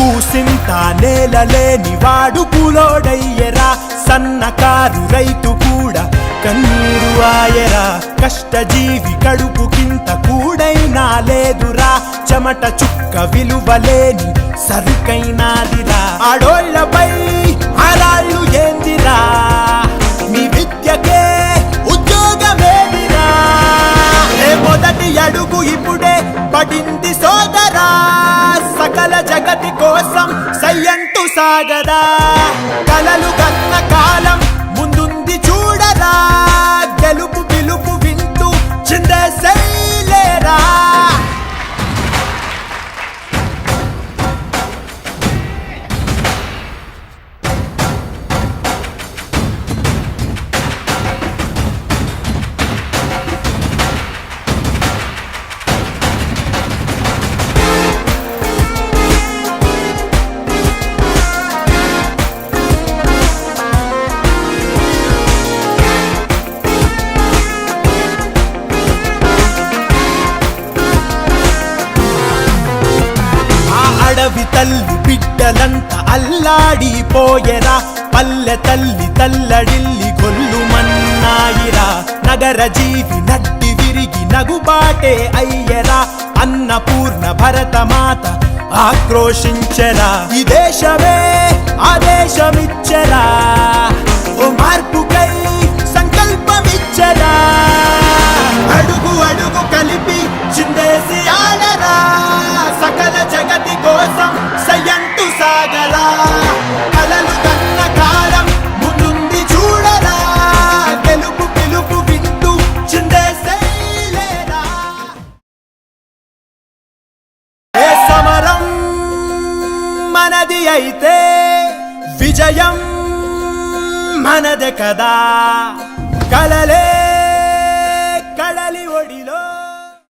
కూసింత నేలలేని వాడు కూలోడయ్యరా, సన్నకారు రైతు కూడా కన్నీరు ఆయరా, కష్టజీవి కడుపుకింత కూడైనా లేదురా, చెమట చుక్క విలువలేని సరుకైనాదిరా, ఆడోళ్లపై ఆరాళ్ళు ఏందిరా, మీ విద్యకే ఉద్యోగమేదిరా, మొదటి అడుగు ఇప్పుడే పడింది సోదరా, సకల జగతి కోసం సయ్యంటూ సాగరా, కలలు కన్న కాలం ముందుంది చూడరా, గెలుపు పిలుపు వింటూ చిందేసేలేరా. అడవి తల్లి బిడ్డలంతా అల్లాడిపోయెరా, పల్లె తల్లి తల్లడిల్లి గొల్లుమన్నాయిరా, నగర జీవి నడ్డి విరిగి నగుబాటే అయ్యరా, అన్నపూర్ణ భరతమాత ఆక్రోశించెరా, ఈ దేశమే ఆదేశమిచ్చరా, ఓ మార్పుకై సంకల్పమిచ్చరా, అడుగు అడుగు కలిపి చిందేసి ఆడరా, సకల జగతి కోసం సయ్యంటూ సాగరా, కలలు కన్న కాలం ముందుంది చూడరా, గెలుపు పిలుపు వింటూ చిందేసేలేరా. ఏ సమరం మనది అయితే విజయం మనదే కదా, కలలే